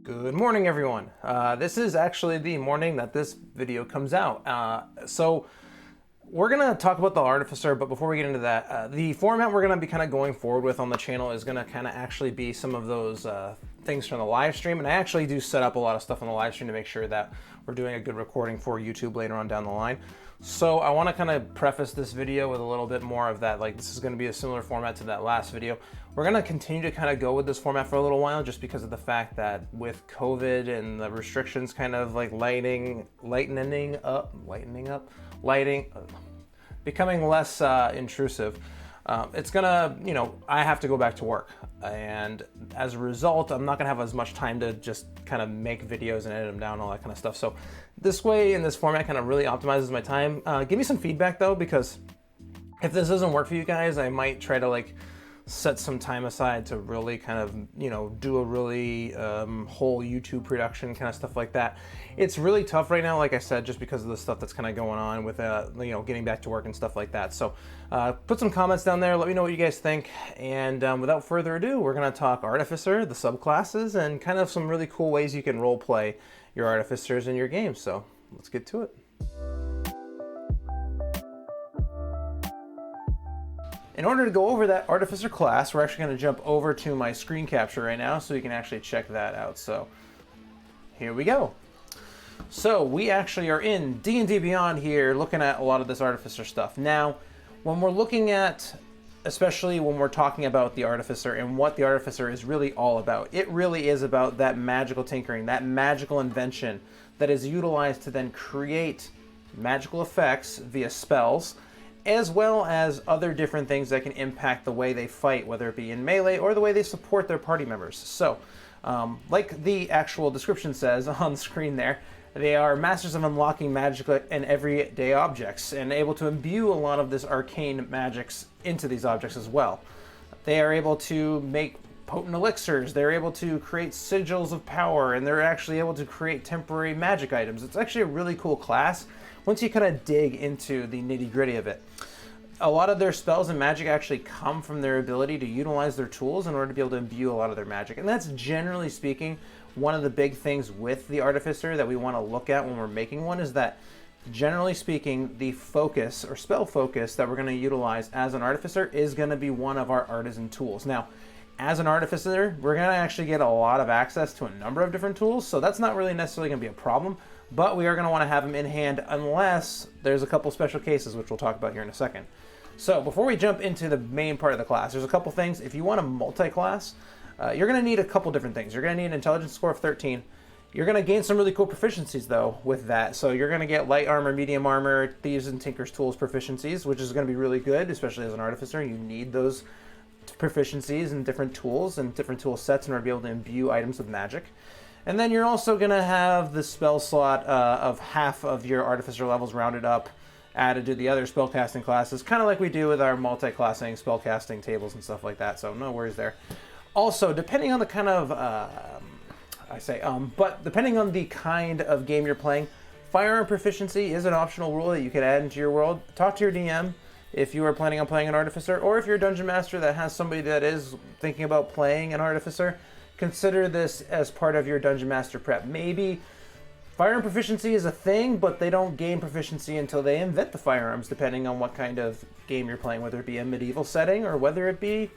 Good morning, everyone. This is actually the morning that this video comes out. So we're going to talk about the Artificer, but before we get into that, the format we're going to be kind of going forward with on the channel is going to kind of actually be some of those things from the live stream. And I actually do set up a lot of stuff on the live stream to make sure that we're doing a good recording for YouTube later on down the line. So I want to kind of preface this video with a little bit more of that, like this is going to be a similar format to that last video. We're going to continue to kind of go with this format for a little while just because of the fact that with COVID and the restrictions kind of like becoming less intrusive. It's gonna, I have to go back to work. And as a result, I'm not gonna have as much time to just kind of make videos and edit them down, all that kind of stuff. So this way, in this format, kind of really optimizes my time. Give me some feedback though, because if this doesn't work for you guys, I might try to like set some time aside to really kind of, do a really whole YouTube production kind of stuff like that. It's really tough right now, like I said, just because of the stuff that's kind of going on with, getting back to work and stuff like that. So put some comments down there. Let me know what you guys think. And without further ado, we're going to talk Artificer, the subclasses, and kind of some really cool ways you can role play your Artificers in your game. So let's get to it. In order to go over that Artificer class, we're actually going to jump over to my screen capture right now so you can actually check that out. So here we go. So we actually are in D&D Beyond here looking at a lot of this Artificer stuff. Now, when we're looking at, especially when we're talking about the Artificer and what the Artificer is really all about, it really is about that magical tinkering, that magical invention that is utilized to then create magical effects via spells, as well as other different things that can impact the way they fight, whether it be in melee or the way they support their party members. So, like the actual description says on the screen there, they are masters of unlocking magic and everyday objects and able to imbue a lot of this arcane magics into these objects as well. They are able to make potent elixirs, they're able to create sigils of power, and they're actually able to create temporary magic items. It's actually a really cool class once you kind of dig into the nitty-gritty of it. A lot of their spells and magic actually come from their ability to utilize their tools in order to be able to imbue a lot of their magic. And that's, generally speaking, one of the big things with the Artificer that we want to look at when we're making one, is that, generally speaking, the focus or spell focus that we're going to utilize as an Artificer is going to be one of our artisan tools. Now, as an Artificer, we're going to actually get a lot of access to a number of different tools, so that's not really necessarily going to be a problem, but we are going to want to have them in hand unless there's a couple special cases, which we'll talk about here in a second. So before we jump into the main part of the class, there's a couple things. If you want a multi-class, you're going to need a couple different things. You're going to need an intelligence score of 13. You're going to gain some really cool proficiencies, though, with that. So you're going to get light armor, medium armor, thieves and tinker's tools proficiencies, which is going to be really good, especially as an Artificer. You need those proficiencies and different tools and different tool sets in order to be able to imbue items with magic. And then you're also going to have the spell slot of half of your Artificer levels rounded up, added to the other spellcasting classes, kind of like we do with our multi-classing spellcasting tables and stuff like that, so no worries there. Also, depending on the kind of, depending on the kind of game you're playing, firearm proficiency is an optional rule that you can add into your world. Talk to your DM if you are planning on playing an Artificer, or if you're a Dungeon Master that has somebody that is thinking about playing an Artificer, consider this as part of your Dungeon Master prep. Maybe firearm proficiency is a thing, but they don't gain proficiency until they invent the firearms, depending on what kind of game you're playing, whether it be a medieval setting or whether it be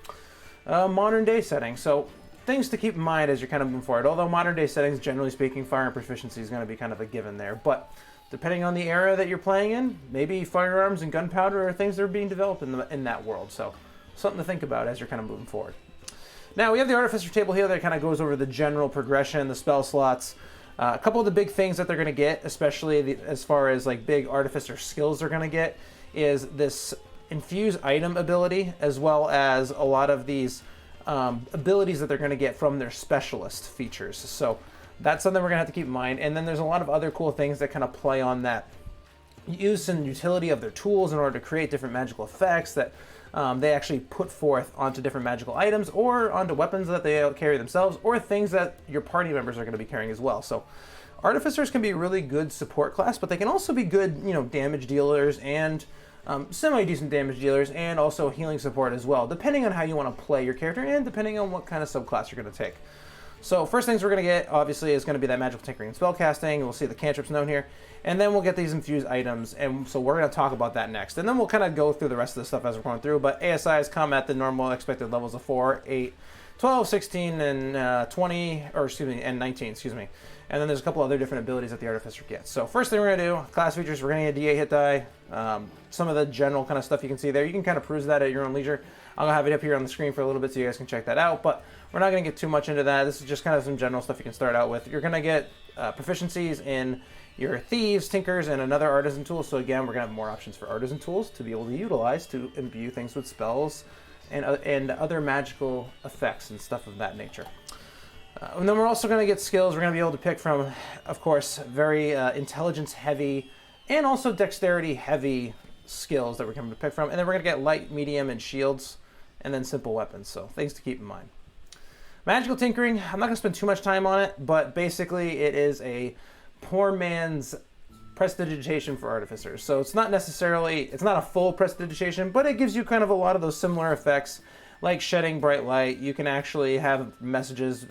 a modern day setting. So things to keep in mind as you're kind of moving forward. Although modern day settings, generally speaking, firearm proficiency is going to be kind of a given there. But depending on the era that you're playing in, maybe firearms and gunpowder are things that are being developed in that world. So something to think about as you're kind of moving forward. Now we have the Artificer table here that kind of goes over the general progression, the spell slots. A couple of the big things that they're going to get, especially as far as like big Artificer skills they're going to get, is this infuse item ability, as well as a lot of these abilities that they're going to get from their specialist features. So that's something we're going to have to keep in mind. And then there's a lot of other cool things that kind of play on that use and utility of their tools in order to create different magical effects that they actually put forth onto different magical items or onto weapons that they carry themselves, or things that your party members are going to be carrying as well. So Artificers can be a really good support class, but they can also be good, damage dealers and semi-decent damage dealers, and also healing support as well, depending on how you want to play your character and depending on what kind of subclass you're going to take. So first things we're going to get, obviously, is going to be that magical tinkering and spellcasting. We'll see the cantrips known here. And then we'll get these infused items, and so we're going to talk about that next. And then we'll kind of go through the rest of the stuff as we're going through. But ASIs come at the normal expected levels of 4, 8, 12, 16, and 20, or excuse me, and 19, excuse me. And then there's a couple other different abilities that the Artificer gets. So first thing we're going to do, class features, we're going to get a D8 hit die. Some of the general kind of stuff you can see there. You can kind of peruse that at your own leisure. I'll have it up here on the screen for a little bit so you guys can check that out. But we're not going to get too much into that. This is just kind of some general stuff you can start out with. You're going to get proficiencies in your thieves, tinkers, and another artisan tool. So again, we're going to have more options for artisan tools to be able to utilize to imbue things with spells and other magical effects and stuff of that nature. And then we're also going to get skills. We're going to be able to pick from, of course, very intelligence-heavy and also dexterity-heavy skills that we're going to pick from. And then we're going to get light, medium, and shields, and then simple weapons. So things to keep in mind. Magical tinkering, I'm not going to spend too much time on it, but basically it is a poor man's prestidigitation for artificers. So it's not a full prestidigitation, but it gives you kind of a lot of those similar effects, like shedding bright light. You can actually have messages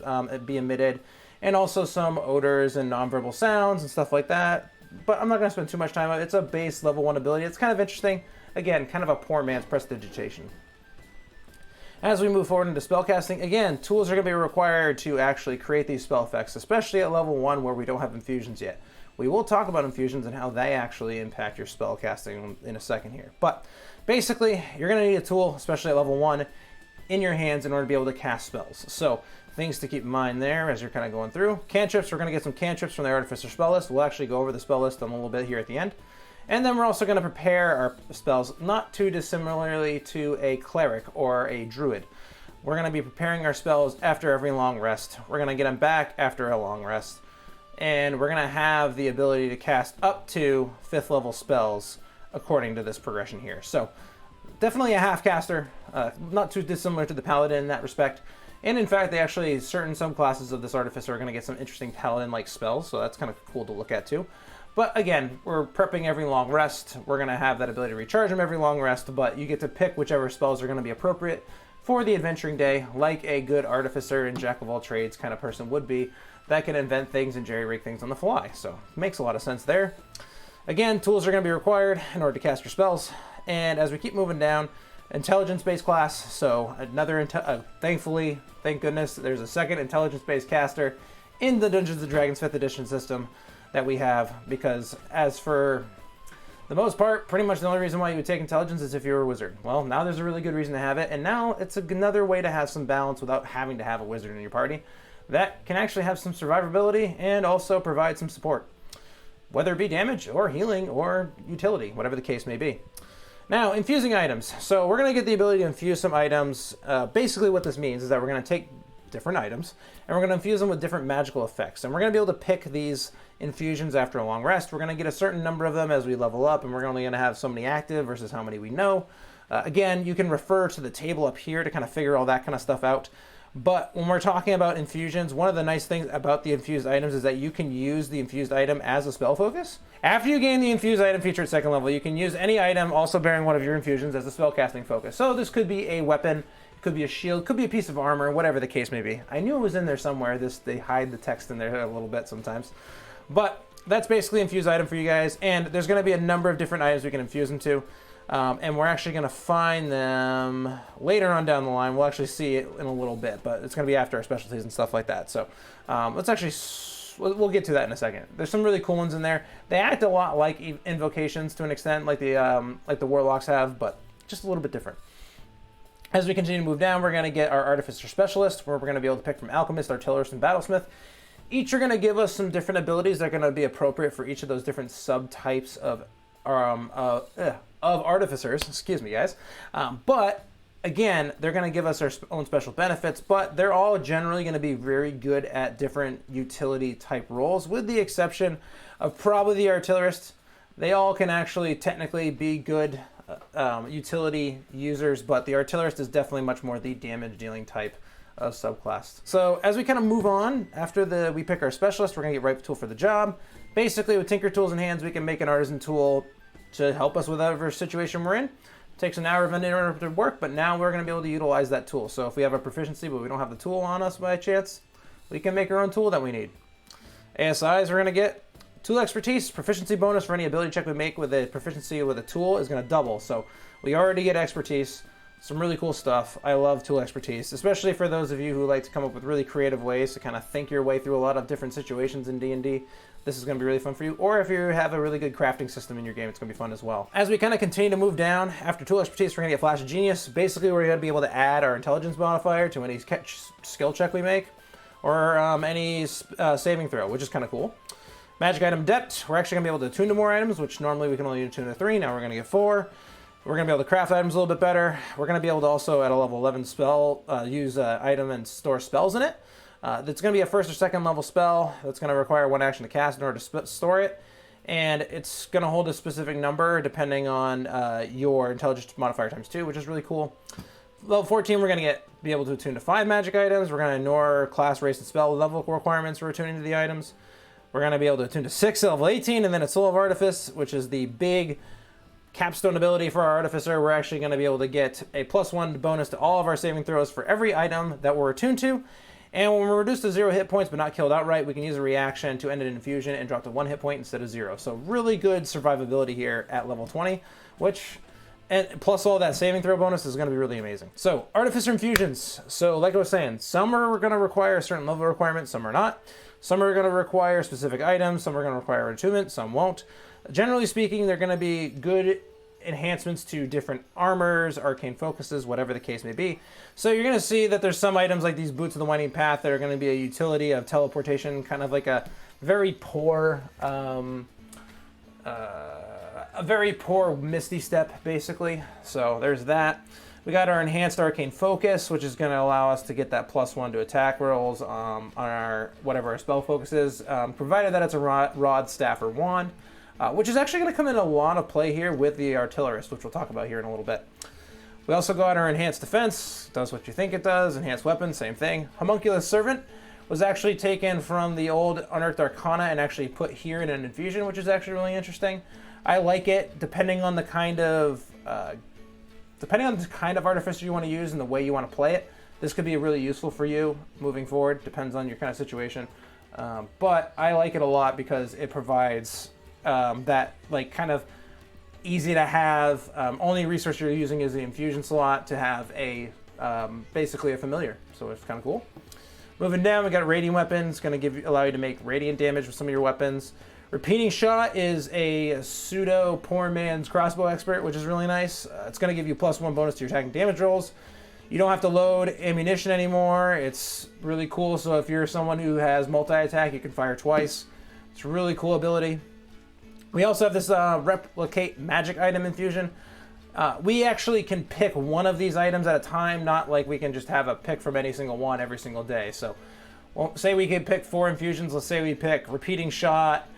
be emitted, and also some odors and nonverbal sounds and stuff like that. But I'm not going to spend too much time on it. It's a base level 1 ability. It's kind of interesting. Again, kind of a poor man's prestidigitation. As we move forward into spellcasting, again, tools are going to be required to actually create these spell effects, especially at level 1 where we don't have infusions yet. We will talk about infusions and how they actually impact your spellcasting in a second here. But basically, you're going to need a tool, especially at level 1, in your hands in order to be able to cast spells. So things to keep in mind there as you're kind of going through. Cantrips, we're going to get some cantrips from the Artificer spell list. We'll actually go over the spell list a little bit here at the end. And then we're also going to prepare our spells not too dissimilarly to a cleric or a druid. We're going to be preparing our spells after every long rest. We're going to get them back after a long rest. And we're going to have the ability to cast up to 5th level spells according to this progression here. So definitely a half caster, not too dissimilar to the paladin in that respect. And in fact, certain subclasses of this Artificer are going to get some interesting paladin-like spells, so that's kind of cool to look at too. But again, we're prepping every long rest. We're going to have that ability to recharge them every long rest, but you get to pick whichever spells are going to be appropriate for the adventuring day, like a good Artificer and Jack of all trades kind of person would be, that can invent things and jerry-rig things on the fly. So it makes a lot of sense there. Again, tools are going to be required in order to cast your spells. And as we keep moving down, intelligence-based class. So another, thankfully, thank goodness, there's a second intelligence-based caster in the Dungeons & Dragons 5th edition system that we have, because as for the most part, pretty much the only reason why you would take intelligence is if you were a wizard. Well, now there's a really good reason to have it, and now it's another way to have some balance without having to have a wizard in your party that can actually have some survivability and also provide some support, whether it be damage or healing or utility, whatever the case may be. Now, infusing items. So we're going to get the ability to infuse some items. Basically what this means is that we're going to take different items and we're going to infuse them with different magical effects. And we're going to be able to pick these infusions after a long rest. We're going to get a certain number of them as we level up, and we're only going to have so many active versus how many we know. Again, you can refer to the table up here to kind of figure all that kind of stuff out. But when we're talking about infusions, one of the nice things about the infused items is that you can use the infused item as a spell focus. After you gain the infused item feature at 2nd level, you can use any item also bearing one of your infusions as a spellcasting focus. So this could be a weapon, it could be a shield, could be a piece of armor, whatever the case may be. I knew it was in there somewhere. They hide the text in there a little bit sometimes. But that's basically infused item for you guys. And there's going to be a number of different items we can infuse them to. And we're actually going to find them later on down the line. We'll actually see it in a little bit, but it's going to be after our specialties and stuff like that. So we'll get to that in a second. There's some really cool ones in there. They act a lot like invocations to an extent, like the warlocks have, but just a little bit different. As we continue to move down, we're going to get our Artificer Specialist, where we're going to be able to pick from Alchemist, Artillerist, and Battlesmith. Each are going to give us some different abilities that are going to be appropriate for each of those different subtypes of artificers, excuse me guys, but again, they're going to give us our own special benefits, but they're all generally going to be very good at different utility type roles, with the exception of probably the Artillerist. They all can actually technically be good utility users, but the Artillerist is definitely much more the damage dealing type of subclass. So as we kind of move on, after we pick our specialist, we're going to get right tool for the job. Basically, with Tinker Tools in hands, we can make an artisan tool to help us with whatever situation we're in. It takes an hour of uninterrupted work, but now we're going to be able to utilize that tool. So if we have a proficiency but we don't have the tool on us by chance, we can make our own tool that we need. ASIs, we're going to get tool expertise. Proficiency bonus for any ability check we make with a proficiency with a tool is going to double. So we already get expertise. Some really cool stuff. I love tool expertise, especially for those of you who like to come up with really creative ways to kind of think your way through a lot of different situations in D&D. This is going to be really fun for you. Or if you have a really good crafting system in your game, it's going to be fun as well. As we kind of continue to move down, after tool expertise, we're going to get Flash of Genius. Basically, we're going to be able to add our intelligence modifier to any skill check we make, or any saving throw, which is kind of cool. Magic item depth, we're actually going to be able to attune to more items, which normally we can only attune to 3. Now we're going to get 4. We're going to be able to craft items a little bit better. We're going to be able to also, at a level 11 spell, use an item and store spells in it. That's going to be a first or second level spell. That's going to require 1 action to cast in order to store it. And it's going to hold a specific number depending on your intelligence modifier times 2, which is really cool. Level 14, we're going to be able to attune to 5 magic items. We're going to ignore class, race, and spell level requirements for attuning to the items. We're going to be able to attune to 6 at level 18, and then a Soul of Artifice, which is the big capstone ability for our Artificer. We're actually going to be able to get a +1 bonus to all of our saving throws for every item that we're attuned to. And when we're reduced to 0 hit points but not killed outright, we can use a reaction to end an infusion and drop to 1 hit point instead of 0. So really good survivability here at level 20, and plus all that saving throw bonus is going to be really amazing. So Artificer infusions. So like I was saying, some are going to require a certain level requirement, some are not. Some are going to require specific items, some are going to require attunement, some won't. Generally speaking, they're going to be good enhancements to different armors, arcane focuses, whatever the case may be. So you're going to see that there's some items like these Boots of the Winding Path that are going to be a utility of teleportation, kind of like a very poor Misty Step, basically. So there's that. We got our enhanced arcane focus, which is going to allow us to get that +1 to attack rolls on our whatever our spell focus is, provided that it's a rod, staff, or wand. Which is actually going to come in a lot of play here with the Artillerist, which we'll talk about here in a little bit. We also got our Enhanced Defense, does what you think it does. Enhanced Weapon, same thing. Homunculus Servant was actually taken from the old Unearthed Arcana and actually put here in an infusion, which is actually really interesting. I like it, depending on the kind of Artificer you want to use and the way you want to play it. This could be really useful for you moving forward, depends on your kind of situation. But I like it a lot because it provides that like kind of easy to have, only resource you're using is the infusion slot to have a basically a familiar, so it's kind of cool. Moving down, we got Radiant Weapons, going to allow you to make radiant damage with some of your weapons. Repeating Shot is a pseudo poor man's crossbow expert, which is really nice. It's going to give you +1 bonus to your attacking damage rolls. You don't have to load ammunition anymore. It's really cool, so if you're someone who has multi-attack, you can fire twice. It's a really cool ability. We also have this replicate magic item infusion. We actually can pick one of these items at a time, not like we can just have a pick from any single one every single day. So, well, say we could pick 4 infusions. Let's say we pick Repeating Shot,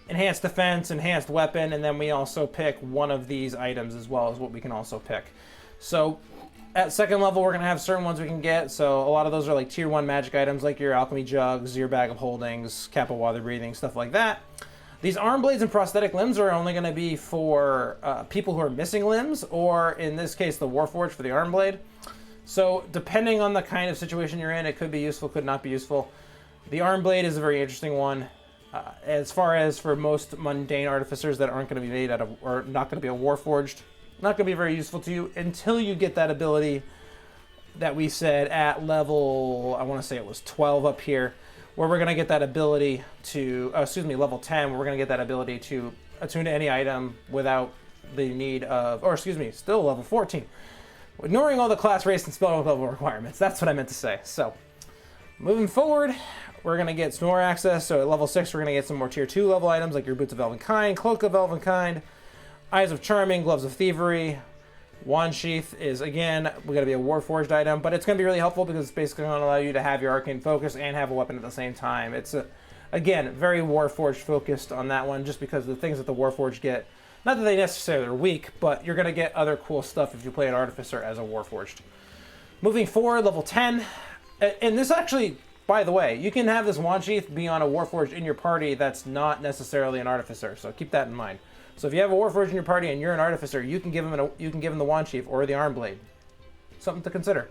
Enhanced Defense, Enhanced Weapon, and then we also pick one of these items as well as what we can also pick. So, at second level, we're going to have certain ones we can get. So, a lot of those are like Tier 1 magic items like your Alchemy Jugs, your Bag of Holdings, Cap of Water Breathing, stuff like that. These arm blades and prosthetic limbs are only going to be for people who are missing limbs, or in this case, the Warforged for the arm blade. So depending on the kind of situation you're in, it could be useful, could not be useful. The arm blade is a very interesting one. As far as for most mundane artificers that aren't going to be made out of, or not going to be a Warforged, not going to be very useful to you until you get that ability that we said at level, I want to say it was 12 up here, where we're going to get that ability to, level 10, where we're going to get that ability to attune to any item without the need of, still level 14. Ignoring all the class, race, and spell level requirements. That's what I meant to say. So, moving forward, we're going to get some more access. So at level 6, we're going to get some more Tier 2 level items like your Boots of Elvenkind, Cloak of Elvenkind, Eyes of Charming, Gloves of Thievery. Wand Sheath is, again, we're going to be a Warforged item, but it's going to be really helpful because it's basically going to allow you to have your Arcane Focus and have a weapon at the same time. It's, again, very Warforged focused on that one, just because of the things that the Warforged get. Not that they necessarily are weak, but you're going to get other cool stuff if you play an Artificer as a Warforged. Moving forward, level 10. And this actually, by the way, you can have this Wand Sheath be on a Warforged in your party that's not necessarily an Artificer, so keep that in mind. So if you have a Warforged in your party and you're an Artificer, you can give him the Wand Sheath or the Arm Blade. Something to consider.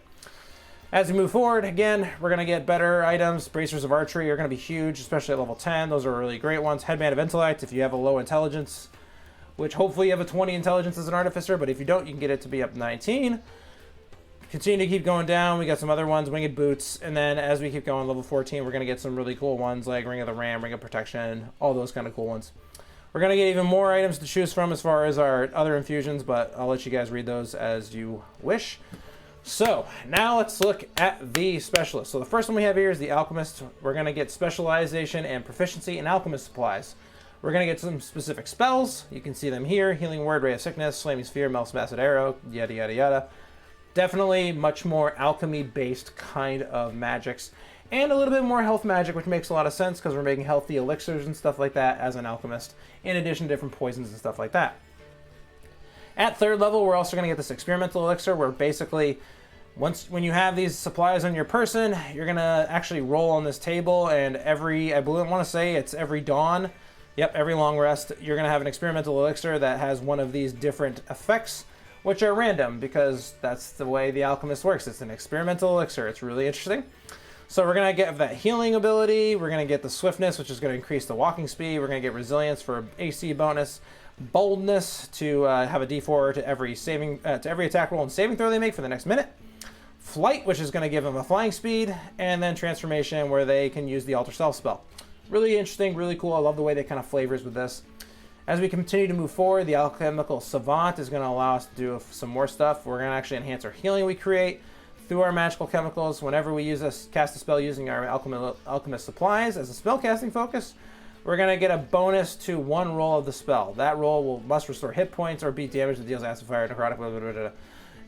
As we move forward, again, we're going to get better items. Bracers of Archery are going to be huge, especially at level 10. Those are really great ones. Headband of Intellect, if you have a low intelligence, which hopefully you have a 20 intelligence as an Artificer, but if you don't, you can get it to be up 19. Continue to keep going down. We got some other ones, Winged Boots, and then as we keep going, level 14, we're going to get some really cool ones like Ring of the Ram, Ring of Protection, all those kind of cool ones. We're going to get even more items to choose from as far as our other infusions, but I'll let you guys read those as you wish. So now let's look at the specialists. So the first one we have here is the Alchemist. We're going to get specialization and proficiency in alchemist supplies. We're going to get some specific spells. You can see them here. Healing Word, Ray of Sickness, Flaming Sphere, Melts Acid Arrow, yada, yada, yada. Definitely much more alchemy-based kind of magics. And a little bit more health magic, which makes a lot of sense because we're making healthy elixirs and stuff like that as an alchemist, in addition to different poisons and stuff like that. At 3rd level, we're also going to get this experimental elixir where basically when you have these supplies on your person, you're going to actually roll on this table, and I want to say it's every dawn, every long rest, you're going to have an experimental elixir that has one of these different effects, which are random because that's the way the Alchemist works. It's an experimental elixir. It's really interesting. So we're going to get that healing ability. We're going to get the swiftness, which is going to increase the walking speed. We're going to get resilience for AC bonus. Boldness to have a D4 to every attack roll and saving throw they make for the next minute. Flight, which is going to give them a flying speed, and then transformation, where they can use the Alter Self spell. Really interesting, really cool. I love the way they kind of flavors with this. As we continue to move forward, the Alchemical Savant is going to allow us to do some more stuff. We're going to actually enhance our healing we create through our magical chemicals. Whenever we cast a spell using our alchemist supplies as a spell casting focus, we're going to get a bonus to one roll of the spell. That roll must restore hit points or beat damage that deals acid, fire, necrotic, blah, blah, blah, blah.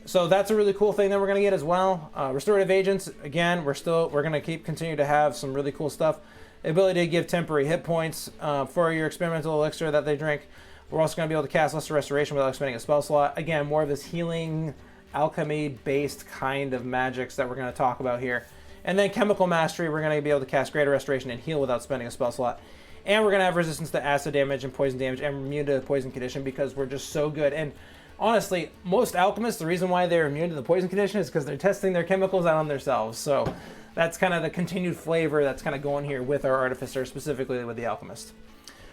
So that's a really cool thing that we're going to get as well. Restorative Agents, again, we're going to continue to have some really cool stuff. Ability to give temporary hit points for your experimental elixir that they drink. We're also going to be able to cast Lesser Restoration without expending a spell slot. Again, more of this healing, alchemy-based kind of magics that we're going to talk about here. And then Chemical Mastery, we're going to be able to cast Greater Restoration and heal without spending a spell slot. And we're going to have resistance to acid damage and poison damage and immune to the poison condition because we're just so good. And honestly, most alchemists, the reason why they're immune to the poison condition is because they're testing their chemicals out on themselves. So that's kind of the continued flavor that's kind of going here with our Artificer, specifically with the Alchemist.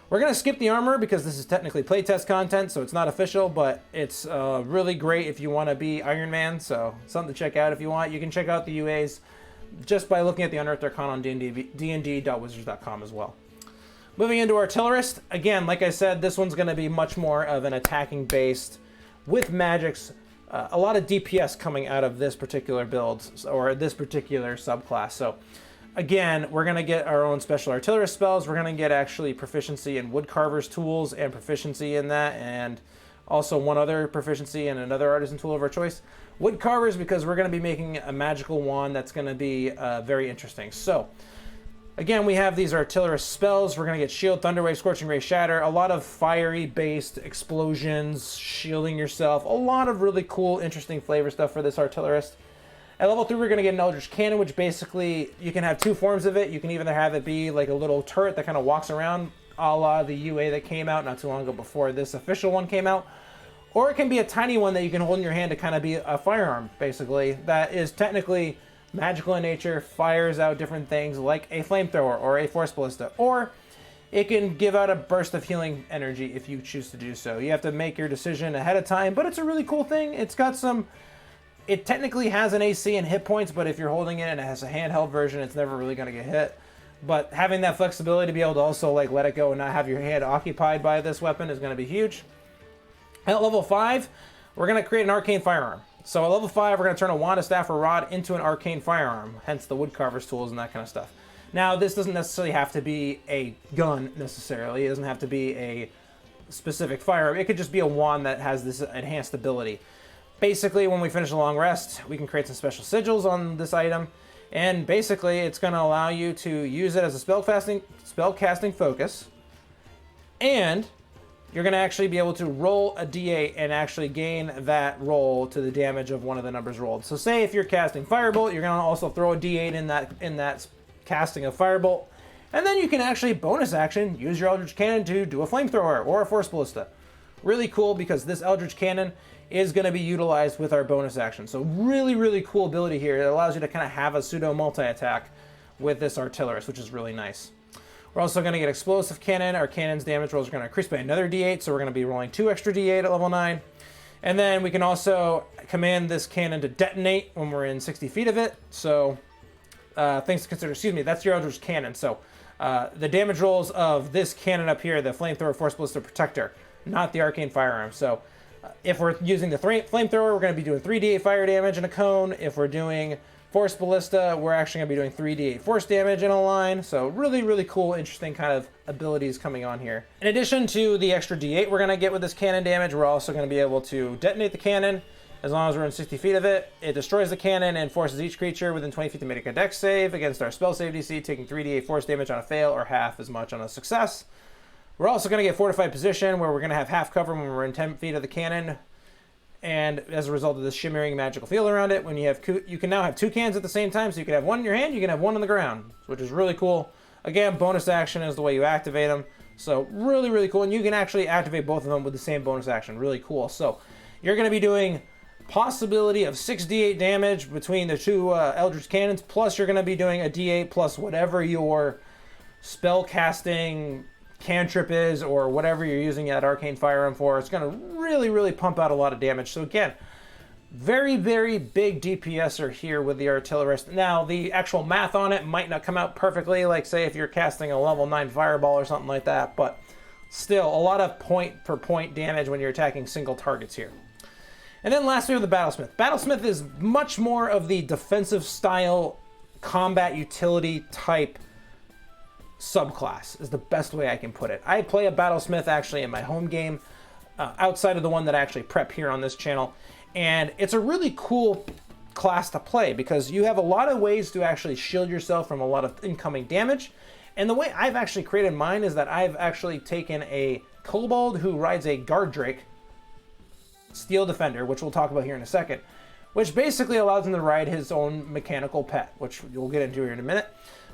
We're going to skip the armor because this is technically playtest content, so it's not official, but it's really great if you want to be Iron Man, so something to check out if you want. You can check out the UAs just by looking at the Unearthed Arcana on dnd.wizards.com as well. Moving into Artillerist, again, like I said, this one's going to be much more of an attacking-based with magics, a lot of DPS coming out of this particular build or this particular subclass. So again, we're going to get our own special artillerist spells. We're going to get actually proficiency in woodcarver's tools and proficiency in that, and also one other proficiency in another artisan tool of our choice. Woodcarvers, because we're going to be making a magical wand that's going to be very interesting. So again, we have these artillerist spells. We're going to get Shield, Thunderwave, Scorching Ray, Shatter. A lot of fiery-based explosions, shielding yourself. A lot of really cool, interesting flavor stuff for this artillerist. At level 3, we're going to get an Eldritch Cannon, which basically, you can have two forms of it. You can either have it be like a little turret that kind of walks around, a la the UA that came out not too long ago before this official one came out. Or it can be a tiny one that you can hold in your hand to kind of be a firearm, basically, that is technically magical in nature, fires out different things like a flamethrower or a force ballista, or it can give out a burst of healing energy if you choose to do so. You have to make your decision ahead of time, but it's a really cool thing. It's got some, it technically has an AC and hit points, but if you're holding it and it has a handheld version, it's never really going to get hit. But having that flexibility to be able to also like let it go and not have your hand occupied by this weapon is going to be huge. At level 5, we're going to create an arcane firearm. So at level 5, we're going to turn a wand, a staff, or rod into an arcane firearm, hence the woodcarver's tools and that kind of stuff. Now, this doesn't necessarily have to be a gun, necessarily. It doesn't have to be a specific firearm. It could just be a wand that has this enhanced ability. Basically, when we finish a long rest, we can create some special sigils on this item, and basically, it's going to allow you to use it as a spellcasting focus, and you're going to actually be able to roll a d8 and actually gain that roll to the damage of one of the numbers rolled. So say if you're casting Firebolt, you're going to also throw a d8 in that casting of Firebolt. And then you can actually bonus action use your Eldritch Cannon to do a flamethrower or a force ballista. Really cool because this Eldritch Cannon is going to be utilized with our bonus action. So really cool ability here. It allows you to kind of have a pseudo multi-attack with this Artillerist, which is really nice. We're also going to get Explosive Cannon. Our cannon's damage rolls are going to increase by another d8, so we're going to be rolling 2 extra d8 at level 9. And then we can also command this cannon to detonate when we're in 60 feet of it. So things to consider. Excuse me, that's your Eldritch Cannon. So the damage rolls of this cannon up here, the Flamethrower Force Ballista Protector, not the Arcane Firearm. So if we're using the Flamethrower, we're going to be doing 3d8 fire damage in a cone. If we're doing Force Ballista, we're actually going to be doing 3d8 force damage in a line. So really cool, interesting kind of abilities coming on here. In addition to the extra d8 we're going to get with this cannon damage, we're also going to be able to detonate the cannon. As long as we're in 60 feet of it, it destroys the cannon and forces each creature within 20 feet to make a dex save against our spell save DC, taking 3d8 force damage on a fail or half as much on a success. We're also going to get Fortified Position, where we're going to have half cover when we're in 10 feet of the cannon. And as a result of this shimmering magical field around it, when you can now have 2 cannons at the same time, so you can have one in your hand, you can have one on the ground, which is really cool. Again, bonus action is the way you activate them. So really cool, and you can actually activate both of them with the same bonus action. Really cool. So you're going to be doing possibility of 6d8 damage between the 2 Eldritch Cannons, plus you're going to be doing a d8 plus whatever your spell casting cantrip is, or whatever you're using that Arcane Firearm for. It's going to really pump out a lot of damage. So again, very big DPSer here with the Artillerist. Now, the actual math on it might not come out perfectly, like say if you're casting a level 9 fireball or something like that, but still a lot of point per point damage when you're attacking single targets here. And then lastly, we have the Battlesmith. Battlesmith is much more of the defensive style combat utility type subclass, is the best way I can put it. I play a Battlesmith actually in my home game, outside of the one that I actually prep here on this channel. And it's a really cool class to play because you have a lot of ways to actually shield yourself from a lot of incoming damage. And the way I've actually created mine is that I've actually taken a kobold who rides a guard drake, Steel Defender, which we'll talk about here in a second, which basically allows him to ride his own mechanical pet, which we'll get into here in a minute.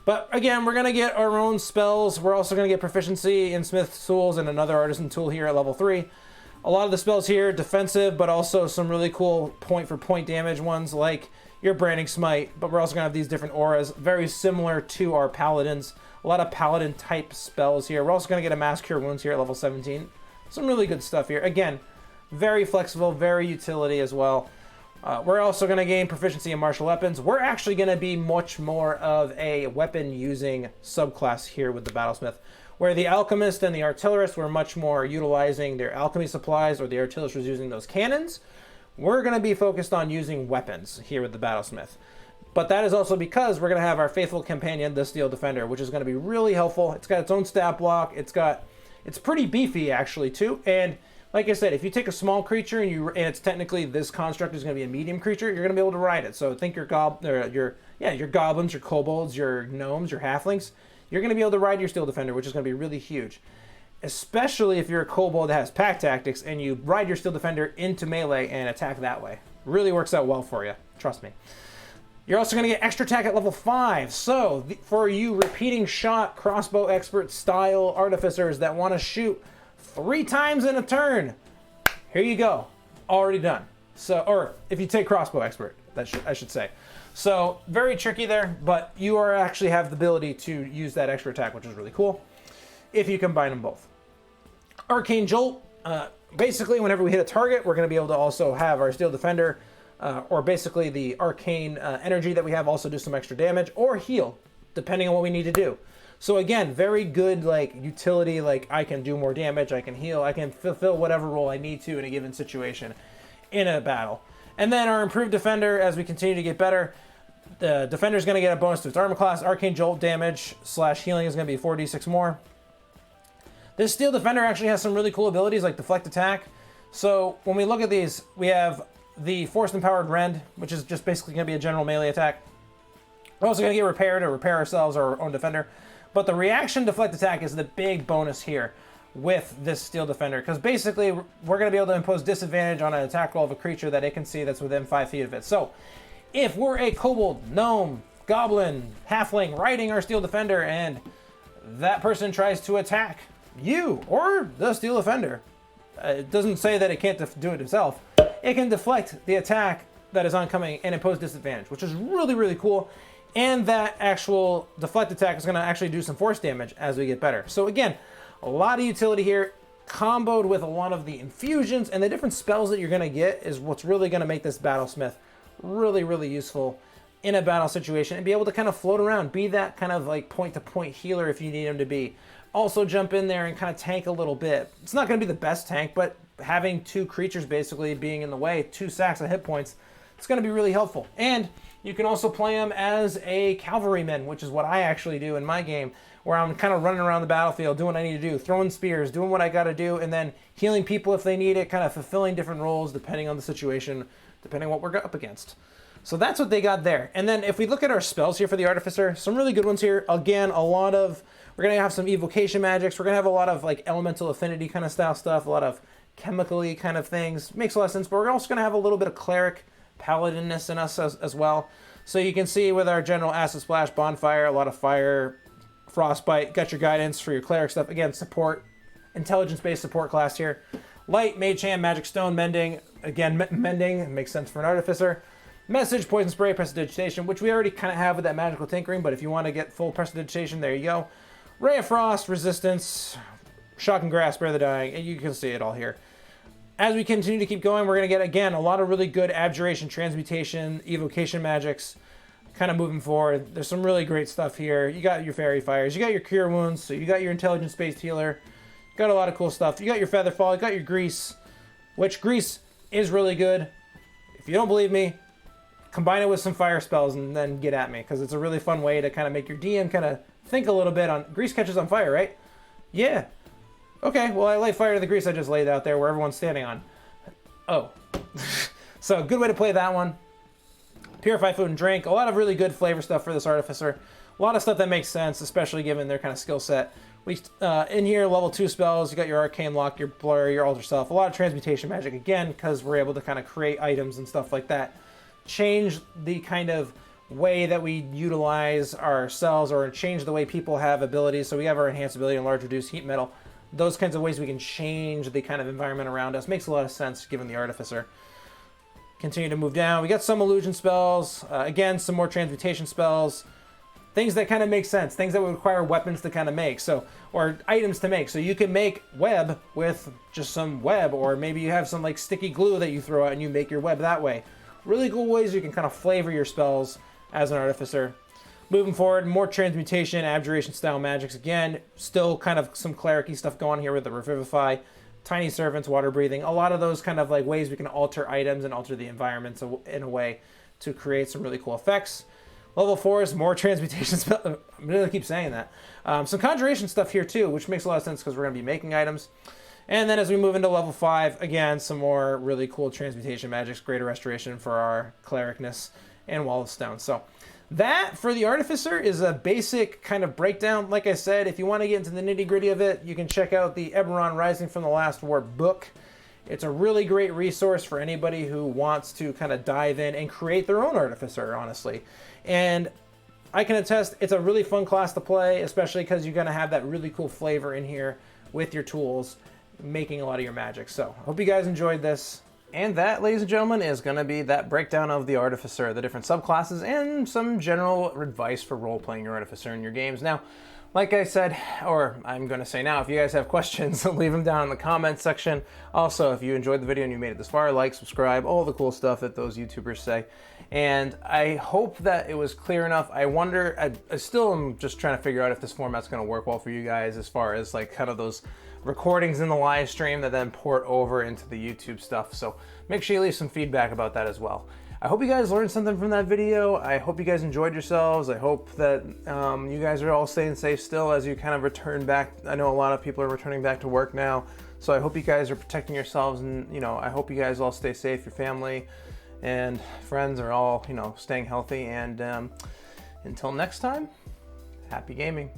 But again, we're going to get our own spells. We're also going to get proficiency in Smith's tools and another artisan tool here at level 3. A lot of the spells here, defensive, but also some really cool point for point damage ones like your Branding Smite. But we're also going to have these different auras, very similar to our Paladins. A lot of Paladin type spells here. We're also going to get a Mass Cure Wounds here at level 17. Some really good stuff here. Again, very flexible, very utility as well. We're also going to gain proficiency in martial weapons. We're actually going to be much more of a weapon-using subclass here with the Battlesmith, where the Alchemist and the Artillerist were much more utilizing their alchemy supplies, or the Artillerist was using those cannons. We're going to be focused on using weapons here with the Battlesmith. But that is also because we're going to have our faithful companion, the Steel Defender, which is going to be really helpful. It's got its own stat block. It's pretty beefy, actually, too. And like I said, if you take a small creature and it's technically, this construct is going to be a medium creature, you're going to be able to ride it. So think your goblins, your kobolds, your gnomes, your halflings. You're going to be able to ride your Steel Defender, which is going to be really huge. Especially if you're a kobold that has pack tactics and you ride your Steel Defender into melee and attack that way. Really works out well for you. Trust me. You're also going to get extra attack at level 5. So for you repeating shot crossbow expert style artificers that want to shoot 3 times in a turn, here you go, already done. So, or if you take crossbow expert, I should say. So very tricky there, but you actually have the ability to use that extra attack, which is really cool if you combine them both. Arcane Jolt. Basically, whenever we hit a target, we're going to be able to also have our Steel Defender, or basically the arcane energy that we have, also do some extra damage or heal, depending on what we need to do. So again, very good utility, I can do more damage, I can heal, I can fulfill whatever role I need to in a given situation in a battle. And then our improved Defender, as we continue to get better, the Defender is going to get a bonus to its armor class. Arcane Jolt damage / healing is going to be 4d6 more. This Steel Defender actually has some really cool abilities like Deflect Attack. So when we look at these, we have the Force Empowered Rend, which is just basically going to be a general melee attack. We're also going to get Repair to repair ourselves, our own Defender. But the reaction Deflect Attack is the big bonus here with this Steel Defender, because basically we're going to be able to impose disadvantage on an attack roll of a creature that it can see that's within 5 feet of it. So if we're a kobold, gnome, goblin, halfling riding our Steel Defender and that person tries to attack you or the Steel Defender, It doesn't say that it can't do it itself. It can deflect the attack that is oncoming and impose disadvantage, which is really, really cool. And that actual deflect attack is going to actually do some force damage as we get better. So again, a lot of utility here, comboed with a lot of the infusions and the different spells that you're going to get is what's really going to make this Battlesmith really, really useful in a battle situation and be able to kind of float around, be that kind of like point-to-point healer if you need him to be. Also jump in there and kind of tank a little bit. It's not going to be the best tank, but having 2 creatures basically being in the way, 2 stacks of hit points, it's going to be really helpful. And you can also play him as a cavalryman, which is what I actually do in my game, where I'm kind of running around the battlefield, doing what I need to do, throwing spears, doing what I got to do, and then healing people if they need it, kind of fulfilling different roles depending on the situation, depending on what we're up against. So that's what they got there. And then if we look at our spells here for the Artificer, some really good ones here. Again, we're going to have some evocation magics. We're going to have a lot of like elemental affinity kind of style stuff, a lot of chemically kind of things. Makes a lot of sense, but we're also going to have a little bit of cleric paladinness in us as well. So you can see with our general acid splash, bonfire, a lot of fire, frostbite, got your guidance for your cleric stuff. Again, support, intelligence-based support class here. Light, mage hand, magic stone, mending. Again, mending makes sense for an artificer. Message, poison spray, prestidigitation, which we already kind of have with that magical tinkering, but if you want to get full prestidigitation, there you go. Ray of frost, resistance, shock and grasp, spare the dying, and you can see it all here. As we continue to keep going, we're going to get, again, a lot of really good abjuration, transmutation, evocation magics, kind of moving forward. There's some really great stuff here. You got your fairy fires, you got your cure wounds, so you got your intelligence-based healer, you got a lot of cool stuff. You got your feather fall, you got your grease, which grease is really good. If you don't believe me, combine it with some fire spells and then get at me, because it's a really fun way to kind of make your DM kind of think a little bit on grease catches on fire, right? Yeah. Okay, well, I light fire to the grease I just laid out there where everyone's standing on. Oh. So, good way to play that one. Purify food and drink. A lot of really good flavor stuff for this Artificer. A lot of stuff that makes sense, especially given their kind of skill set. In here, level 2 spells, you got your Arcane Lock, your Blur, your Alter Self. A lot of transmutation magic, again, because we're able to kind of create items and stuff like that. Change the kind of way that we utilize ourselves, or change the way people have abilities. So we have our enhanced ability and large reduced heat metal. Those kinds of ways we can change the kind of environment around us. Makes a lot of sense given the Artificer. Continue to move down. We got some illusion spells. Again, some more transmutation spells. Things that kind of make sense. Things that would require weapons to kind of make. So, or items to make. So you can make web with just some web, or maybe you have some like sticky glue that you throw out and you make your web that way. Really cool ways you can kind of flavor your spells as an Artificer. Moving forward, more transmutation, abjuration style magics. Again, still kind of some cleric-y stuff going here with the Revivify, Tiny Servants, Water Breathing. A lot of those kind of like ways we can alter items and alter the environment in a way to create some really cool effects. Level 4 is more transmutation spell. I'm going to keep saying that. Some conjuration stuff here too, which makes a lot of sense because we're going to be making items. And then as we move into level 5, again, some more really cool transmutation magics, greater restoration for our clericness, and Wall of Stone. So that, for the Artificer, is a basic kind of breakdown. Like I said, if you want to get into the nitty-gritty of it, you can check out the Eberron Rising from the Last War book. It's a really great resource for anybody who wants to kind of dive in and create their own Artificer, honestly. And I can attest, it's a really fun class to play, especially because you're going to have that really cool flavor in here with your tools, making a lot of your magic. So, hope you guys enjoyed this. And that, ladies and gentlemen, is going to be that breakdown of the Artificer, the different subclasses, and some general advice for role-playing your Artificer in your games. Now, like I said, or I'm going to say now, if you guys have questions, leave them down in the comments section. Also, if you enjoyed the video and you made it this far, like, subscribe, all the cool stuff that those YouTubers say. And I hope that it was clear enough. I wonder, I still am just trying to figure out if this format's going to work well for you guys as far as like kind of those recordings in the live stream that then port over into the YouTube stuff. So make sure you leave some feedback about that as well. I hope you guys learned something from that video. I hope you guys enjoyed yourselves. I hope that you guys are all staying safe still as you kind of return back. I know a lot of people are returning back to work now. So I hope you guys are protecting yourselves, and I hope you guys all stay safe, your family and friends are all, staying healthy. And until next time, happy gaming.